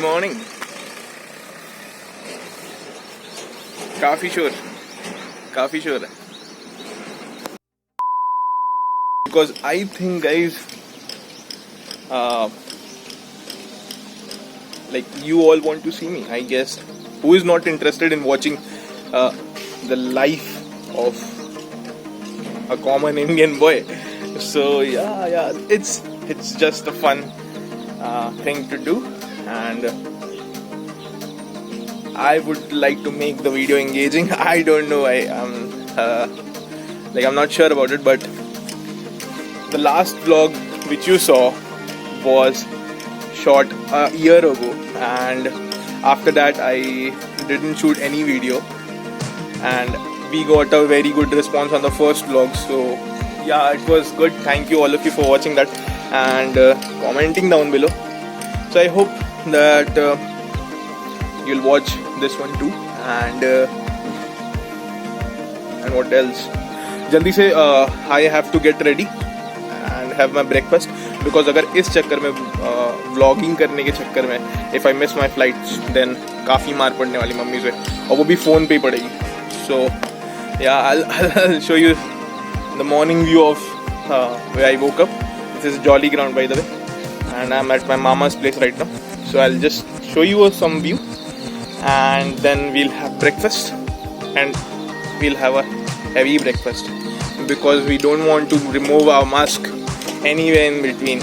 morning. काफी शोर है. Because I think, guys, like you all want to see me. I guess who is not interested in watching the life of a common Indian boy? So yeah, it's just a fun thing to do, and I would like to make the video engaging. I don't know. I'm not sure about it, but the last vlog which you saw was shot a year ago, and after that I didn't shoot any video, and we got a very good response on the first vlog. So yeah, it was good. Thank you all of you for watching that and commenting down below. So I hope that you'll watch this one too, and what else? जल्दी से I have to get ready and have my breakfast, because अगर इस चक्कर में vlogging करने के चक्कर में if I miss my flights, then काफ़ी मार पड़ने वाली मम्मी से, और वो भी फ़ोन पे ही पड़ेगी. So yeah, I'll show you the morning view of where I woke up. This is Jolly Ground, by the way, and I'm at my mama's place right now. So I'll just show you some view, and then we'll have breakfast, and we'll have a heavy breakfast because we don't want to remove our mask anywhere in between,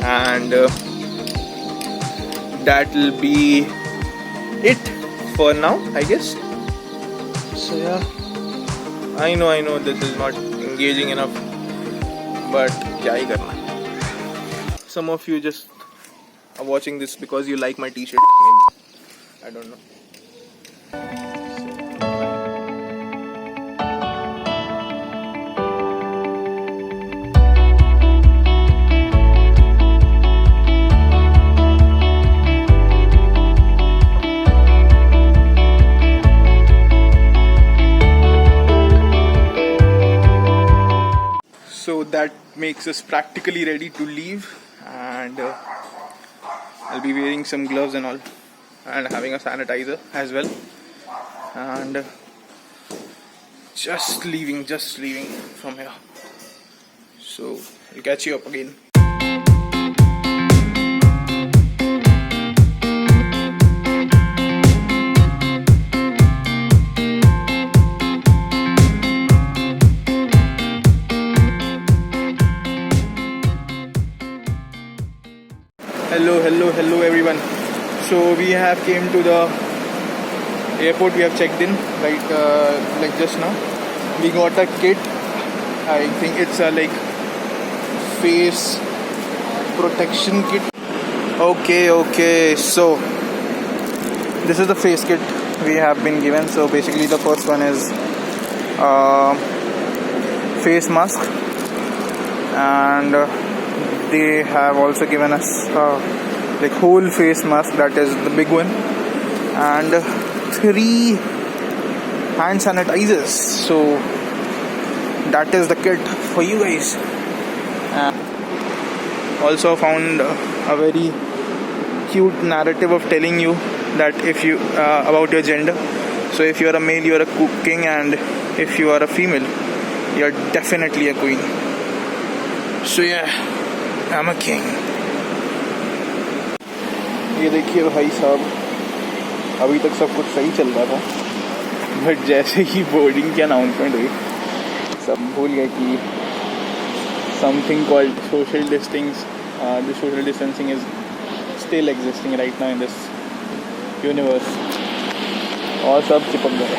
and that will be it for now, I guess. So yeah, I know this is not engaging enough, but kya hi karna. Some of you just are watching this because you like my t-shirt, maybe. I don't know. So that makes us practically ready to leave, and I'll be wearing some gloves and all, and having a sanitizer as well, and just leaving from here. So I'll catch you up again. Hello everyone. So we have came to the airport. We have checked in like just now. We got a kit. I think it's a like face protection kit. Okay. So this is the face kit we have been given. So basically the first one is face mask, and they have also given us like whole face mask, that is the big one, and 3 hand sanitizers. So that is the kit for you guys. Also found a very cute narrative of telling you that if you about your gender. So if you are a male, you are a king, and if you are a female, you are definitely a queen. So yeah, I'm a king. ये देखिए भाई साहब, अभी तक सब कुछ सही चल रहा था, बट जैसे ही बोर्डिंग की अनाउंसमेंट हुई सब भूल गए कि something called social distancing is still existing right now in this universe, और सब चिपक गए.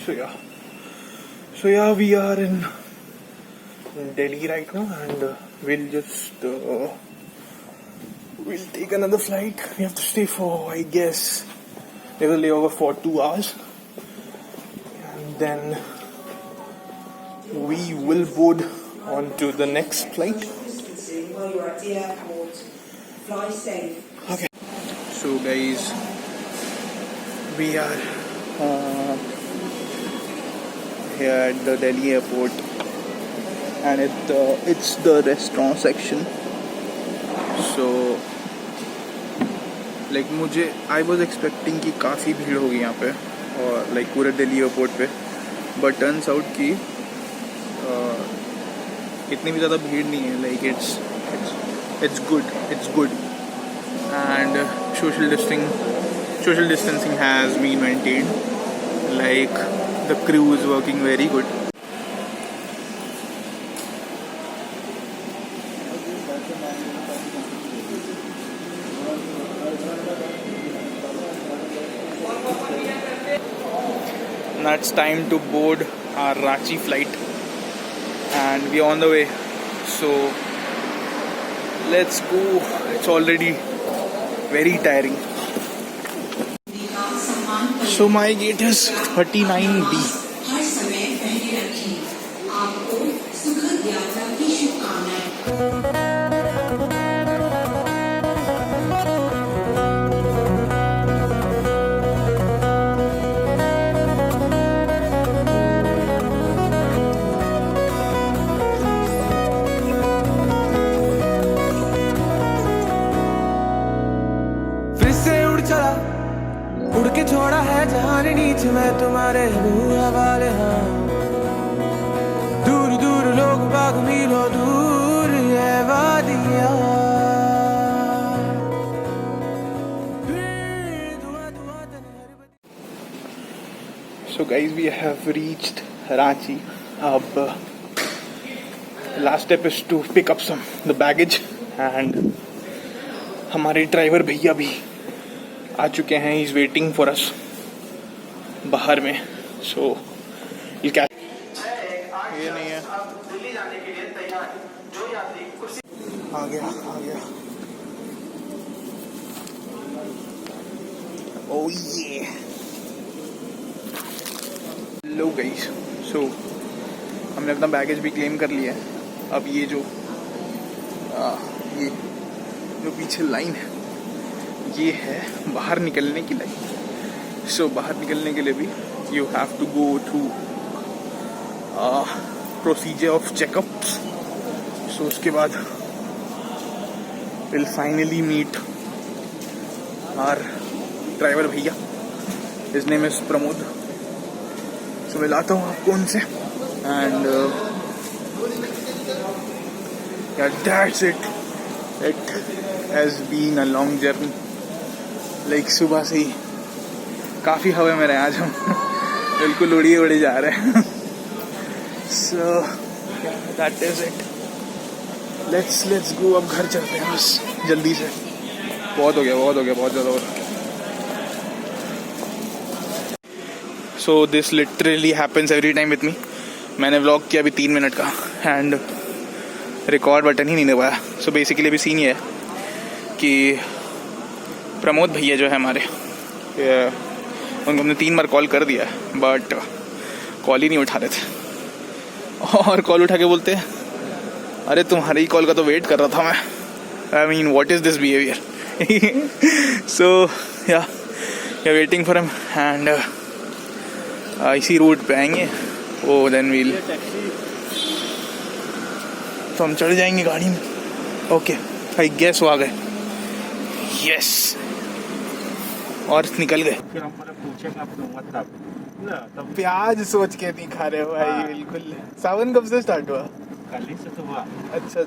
So yeah, we are in Delhi right now, and we'll just we'll take another flight. We have to stay for, I guess, there's a layover for 2 hours, and then we will board on to the next flight. While you're at the airport, fly safe. Okay. So guys, we are here at the Delhi airport, and it's the restaurant section. So like I was expecting कि काफ़ी भीड़ होगी यहाँ पे और like पूरे Delhi airport पे, but turns out कि इतनी भी ज़्यादा भीड़ नहीं है. Like it's good and social distancing has been maintained. Like the crew is working very good. Now it's time to board our Ranchi flight, and we're on the way. So let's go. It's already very tiring. So my gate is 39B. हर समय पहले रखें. आपको सुखद यात्रा की शुभकामनाएं. फिर से उड़ चला, उड़ के छोड़ा है जहान नीचे मैं तुम्हारे हवाले. हाँ, दूर दूर लोग बाग मीलों दूर है वादियाँ. So guys, we have reached Ranchi. Ab last step is to pick up the baggage, and हमारे ड्राइवर भैया भी आ चुके हैं. He's waiting for us बाहर में. So ये नहीं है. आ गया. Oh yeah. Hello guys. So हमने अपना बैगेज भी क्लेम कर लिया है. अब ये जो पीछे लाइन है, ये है बाहर निकलने की लाइन. सो बाहर निकलने के लिए भी you have to go through procedure of checkups. So उसके बाद will finally meet our driver भैया. His name is Pramod. So मिलाता हूँ आपको उनसे. And that's it. It has been a long journey. Like सुबह से ही काफ़ी हवा में रहे आज हम. बिल्कुल उड़े जा रहे हैं. So that is it. Let's go. अब घर चलते हैं बस जल्दी से. बहुत हो गया बहुत ज़्यादा हो रहा है. So this literally happens every time with me. मैंने व्लॉग किया अभी 3 मिनट का, एंड रिकॉर्ड बटन ही नहीं दबाया. सो बेसिकली अभी सीन ये है कि प्रमोद भैया जो है हमारे, उनको हमने 3 बार कॉल कर दिया, बट कॉल ही नहीं उठा रहे थे. और कॉल उठा के बोलते हैं, अरे तुम्हारी कॉल का तो वेट कर रहा था मैं. I mean what is this behaviour. So या वेटिंग फॉर हिम, एंड इसी रूट पे आएंगे. ओ देन वील, तो हम चढ़ जाएंगे गाड़ी में. ओके, आई गेस वो आ गए. यस, और निकल गए. प्याज सोच के नहीं खा रहे हो भाई. बिल्कुल. सावन कब से स्टार्ट हुआ? कल ही से तो हुआ. अच्छा.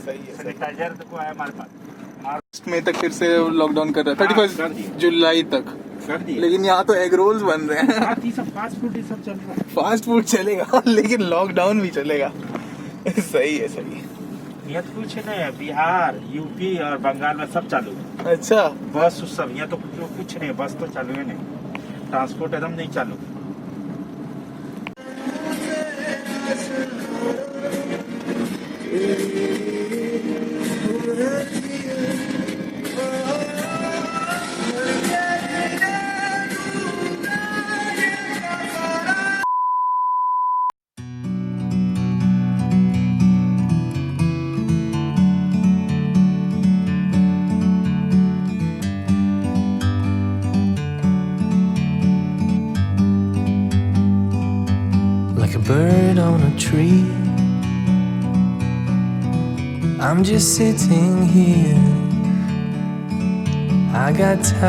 सही है. सैनिटाइजर तो आया हमारे पास. मार्च में तक फिर से लॉकडाउन कर रहा है. 31 जुलाई तक. लेकिन यहाँ तो एग रोल्स बन रहे हैं. फास्ट फूड सब चल रहा है. फास्ट फूड चलेगा लेकिन लॉकडाउन भी चलेगा. सही है. यहाँ तो कुछ नहीं है, बिहार यूपी और बंगाल में सब चालू है। अच्छा बस उस सब, यहाँ तो कुछ नहीं, बस तो चालू है नहीं, ट्रांसपोर्ट एकदम नहीं चालू। like a bird on a tree. I'm just sitting here. I got time.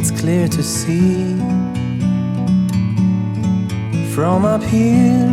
It's clear to see from up here.